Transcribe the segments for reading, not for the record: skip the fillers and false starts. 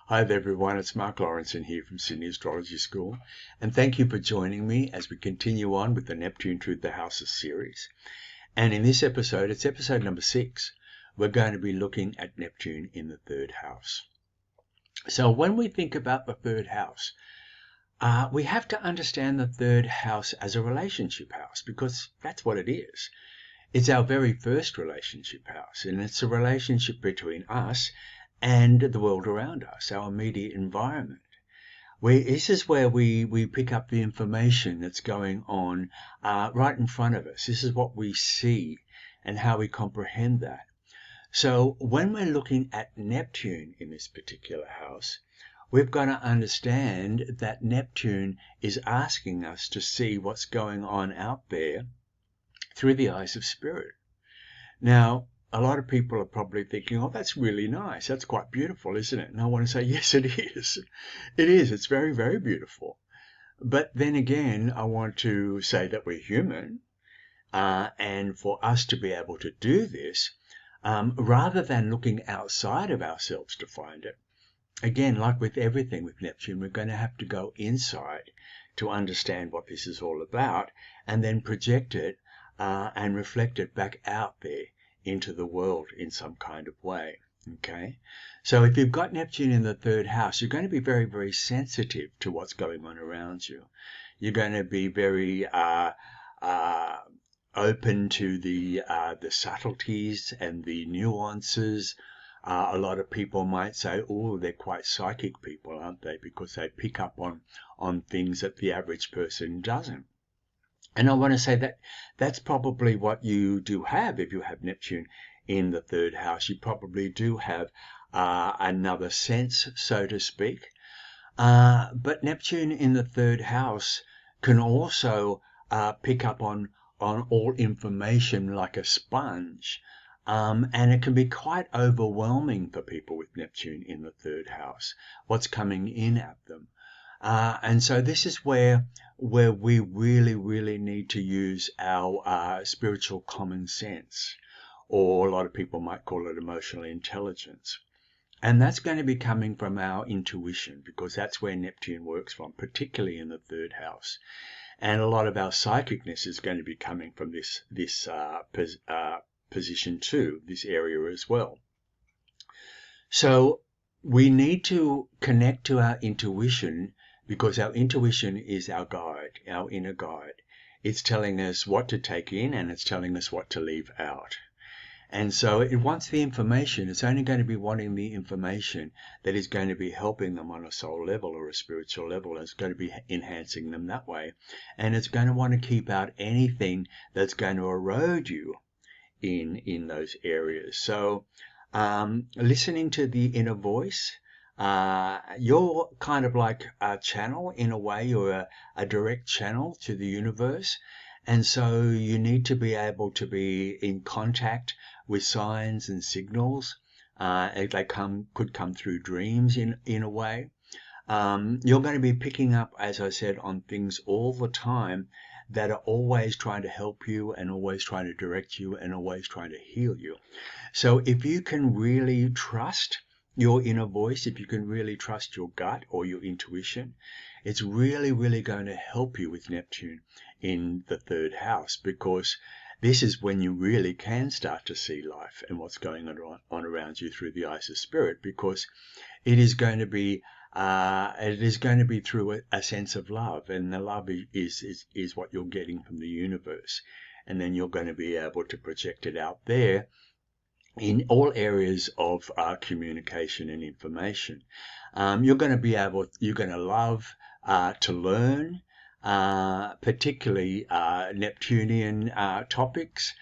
Hi there everyone, it's Marc Laurenson here from Sydney Astrology School, and thank you for joining me as we continue on with the Neptune Truth the Houses series. And in this episode, it's episode number 6, we're going to be looking at Neptune in the third house. So when we think about the third house, we have to understand the third house as a relationship house, because that's what it is. It's our very first relationship house, and it's a relationship between us and the world around us, our immediate environment. This is where we pick up the information that's going on right in front of us. This is what we see and how we comprehend that. So when we're looking at Neptune in this particular house, we've got to understand that Neptune is asking us to see what's going on out there through the eyes of spirit. Now, a lot of people are probably thinking, oh, that's really nice. That's quite beautiful, isn't it? And I want to say, yes, it is. It is. It's very, very beautiful. But then again, I want to say that we're human. And for us to be able to do this, rather than looking outside of ourselves to find it, again, like with everything with Neptune, we're going to have to go inside to understand what this is all about and then project it and reflect it back out there into the world in some kind of way. Okay, so if you've got Neptune in the third house, you're going to be very, very sensitive to what's going on around you. You're going to be very open to the subtleties and the nuances. A lot of people might say, oh, they're quite psychic people, aren't they? Because they pick up on things that the average person doesn't. And I want to say that that's probably what you do have if you have Neptune in the third house. You probably do have another sense, so to speak. But Neptune in the third house can also pick up on all information like a sponge. And it can be quite overwhelming for people with Neptune in the third house, what's coming in at them. And so this is where we really, really need to use our spiritual common sense, or a lot of people might call it emotional intelligence. And that's going to be coming from our intuition, because that's where Neptune works from, particularly in the third house. And a lot of our psychicness is going to be coming from this position too, this area as well. So we need to connect to our intuition, because our intuition is our guide, our inner guide. It's telling us what to take in and it's telling us what to leave out. And so it wants the information. It's only going to be wanting the information that is going to be helping them on a soul level or a spiritual level. It's going to be enhancing them that way. And it's going to want to keep out anything that's going to erode you in those areas. So listening to the inner voice, you're kind of like a channel in a way. You're a direct channel to the universe. And so you need to be able to be in contact with signs and signals. They could come through dreams in a way. You're going to be picking up, as I said, on things all the time that are always trying to help you and always trying to direct you and always trying to heal you. So if you can really trust your inner voice, if you can really trust your gut or your intuition, it's really, really going to help you with Neptune in the third house, because this is when you really can start to see life and what's going on around you through the eyes of spirit, because it is going to be through a sense of love, and the love is what you're getting from the universe, and then you're going to be able to project it out there in all areas of communication and information. You're going to love to learn, particularly Neptunian topics,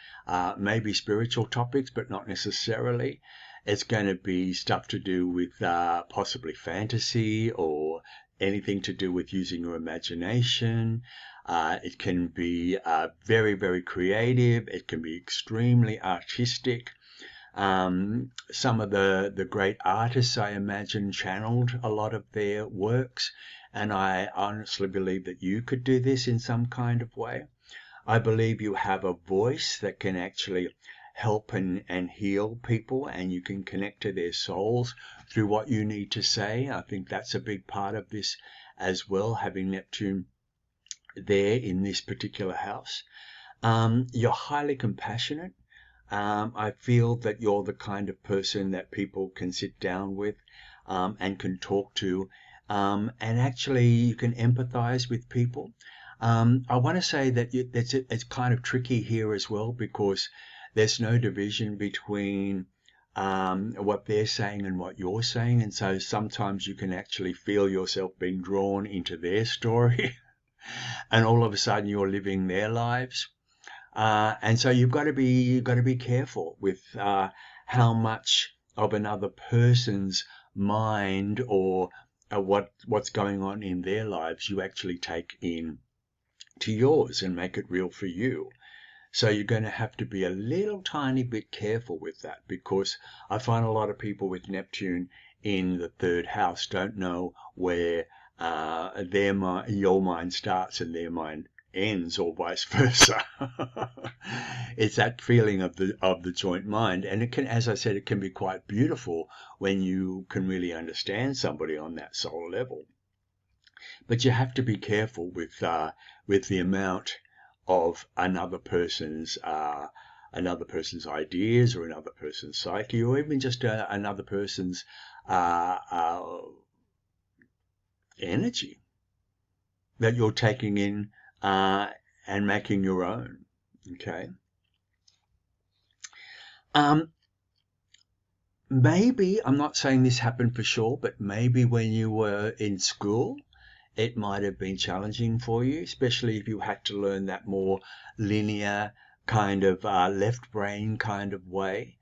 maybe spiritual topics, but not necessarily. It's going to be stuff to do with possibly fantasy or anything to do with using your imagination. It can be very, very creative. It can be extremely artistic. Some of the great artists, I imagine, channeled a lot of their works, and I honestly believe that you could do this in some kind of way. I believe you have a voice that can actually help and heal people, and you can connect to their souls through what you need to say. I think that's a big part of this as well, having Neptune there in this particular house. You're highly compassionate. I feel that you're the kind of person that people can sit down with and can talk to, and actually you can empathize with people. I want to say that it's kind of tricky here as well, because there's no division between what they're saying and what you're saying, and so sometimes you can actually feel yourself being drawn into their story and all of a sudden you're living their lives. And so you've got to be careful with how much of another person's mind or what's going on in their lives you actually take in to yours and make it real for you. So you're going to have to be a little tiny bit careful with that, because I find a lot of people with Neptune in the third house don't know where your mind starts and their mind ends, or vice versa. It's that feeling of the joint mind, and it can, as I said, it can be quite beautiful when you can really understand somebody on that soul level. But you have to be careful with the amount of another person's ideas, or another person's psyche, or even just another person's energy that you're taking in and making your own. Okay. Maybe, I'm not saying this happened for sure, but maybe when you were in school, it might have been challenging for you, especially if you had to learn that more linear kind of left brain kind of way.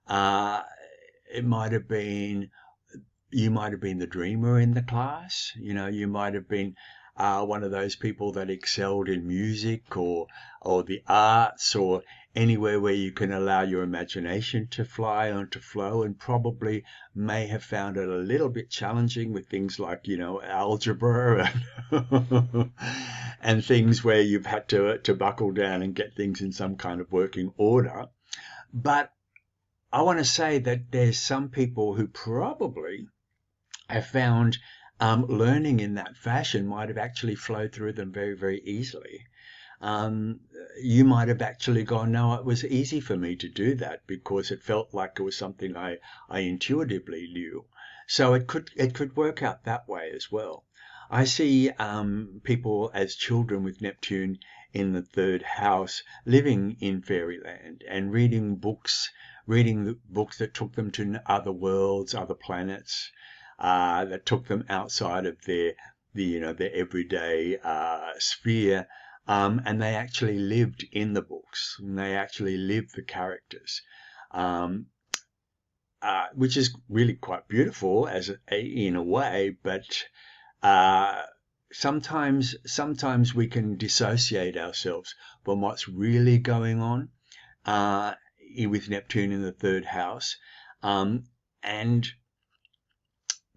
It might have been, you might have been the dreamer in the class. You might have been one of those people that excelled in music or the arts, or anywhere where you can allow your imagination to fly and to flow, and probably may have found it a little bit challenging with things like, algebra and things where you've had to buckle down and get things in some kind of working order. But I want to say that there's some people who probably have found learning in that fashion might have actually flowed through them very, very easily. You might have actually gone, no, it was easy for me to do that because it felt like it was something I intuitively knew. So it could work out that way as well. I see people as children with Neptune in the third house living in fairyland and reading the books that took them to other worlds, other planets, that took them outside of their everyday sphere, and they actually lived in the books, and they actually lived the characters, which is really quite beautiful in a way. But sometimes we can dissociate ourselves from what's really going on with Neptune in the third house, and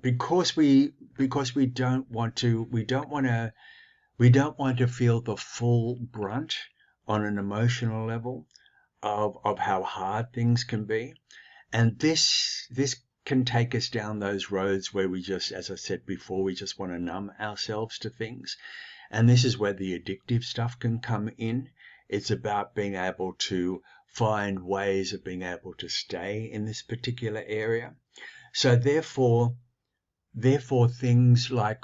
because we don't want to feel the full brunt on an emotional level of how hard things can be. And this can take us down those roads where we just, as I said before, we just want to numb ourselves to things. And this is where the addictive stuff can come in. It's about being able to find ways of being able to stay in this particular area. So therefore things like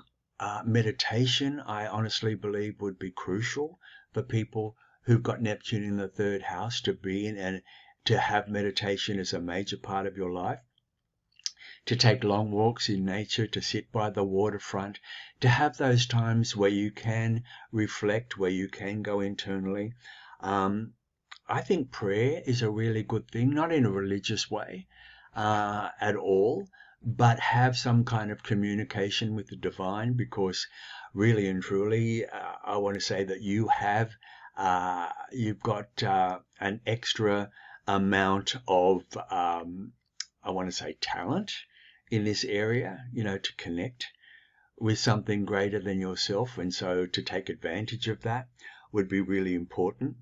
meditation, I honestly believe, would be crucial for people who've got Neptune in the third house to be in, and to have meditation as a major part of your life, to take long walks in nature, to sit by the waterfront, to have those times where you can reflect, where you can go internally. I think prayer is a really good thing, not in a religious way at all, but have some kind of communication with the divine, because really and truly, I want to say that you've got an extra amount of, I want to say, talent in this area, to connect with something greater than yourself. And so to take advantage of that would be really important.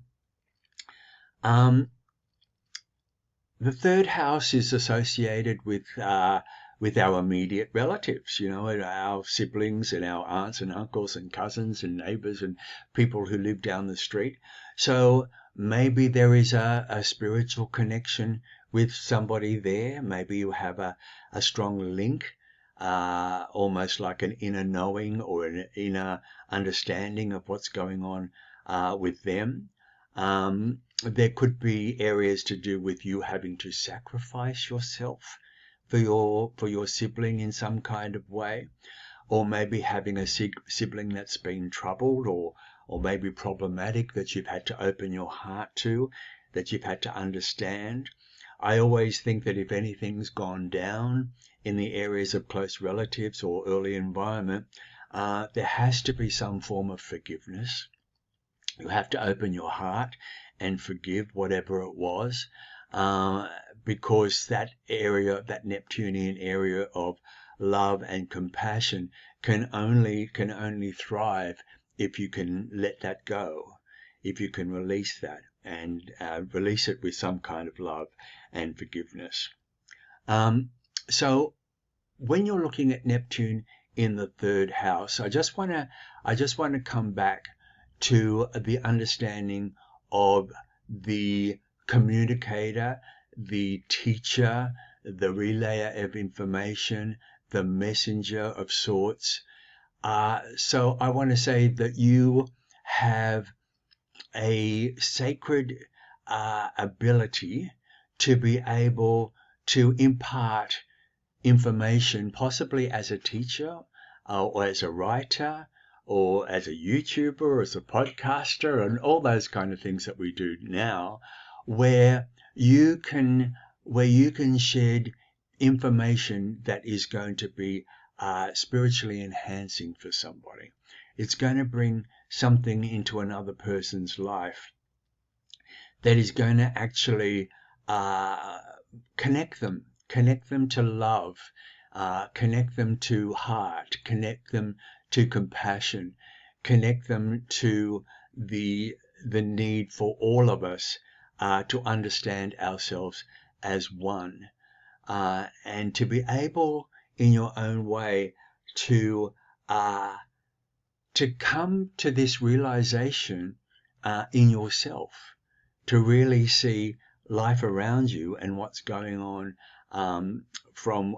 The third house is associated with our immediate relatives, our siblings and our aunts and uncles and cousins and neighbors and people who live down the street. So maybe there is a spiritual connection with somebody there. Maybe you have a strong link, almost like an inner knowing or an inner understanding of what's going on with them. There could be areas to do with you having to sacrifice yourself for your sibling in some kind of way, or maybe having a sibling that's been troubled or maybe problematic that you've had to open your heart to, that you've had to understand. I always think that if anything's gone down in the areas of close relatives or early environment, there has to be some form of forgiveness. You have to open your heart and forgive whatever it was, because that area, that Neptunian area of love and compassion can only thrive if you can let that go, if you can release that and release it with some kind of love and forgiveness. So when you're looking at Neptune in the third house, I just want to come back to the understanding of the communicator, the teacher, the relayer of information, the messenger of sorts. So I want to say that you have a sacred ability to be able to impart information, possibly as a teacher or as a writer, or as a YouTuber, or as a podcaster, and all those kind of things that we do now, where you can shed information that is going to be spiritually enhancing for somebody. It's going to bring something into another person's life that is going to actually connect them to love, connect them to heart, connect them to compassion, connect them to the need for all of us to understand ourselves as one, and to be able in your own way to come to this realization in yourself, to really see life around you and what's going on from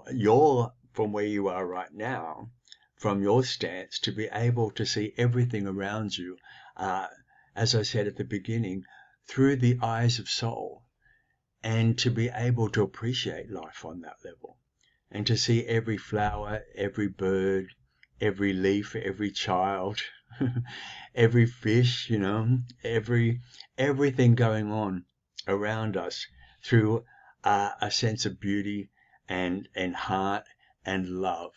where you are right now, from your stance, to be able to see everything around you, as I said at the beginning, through the eyes of soul, and to be able to appreciate life on that level, and to see every flower, every bird, every leaf, every child, every fish, everything going on around us through a sense of beauty and heart and love.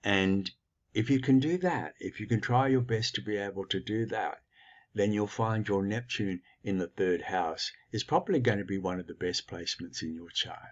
And if you can do that, if you can try your best to be able to do that, then you'll find your Neptune in the third house is probably going to be one of the best placements in your chart.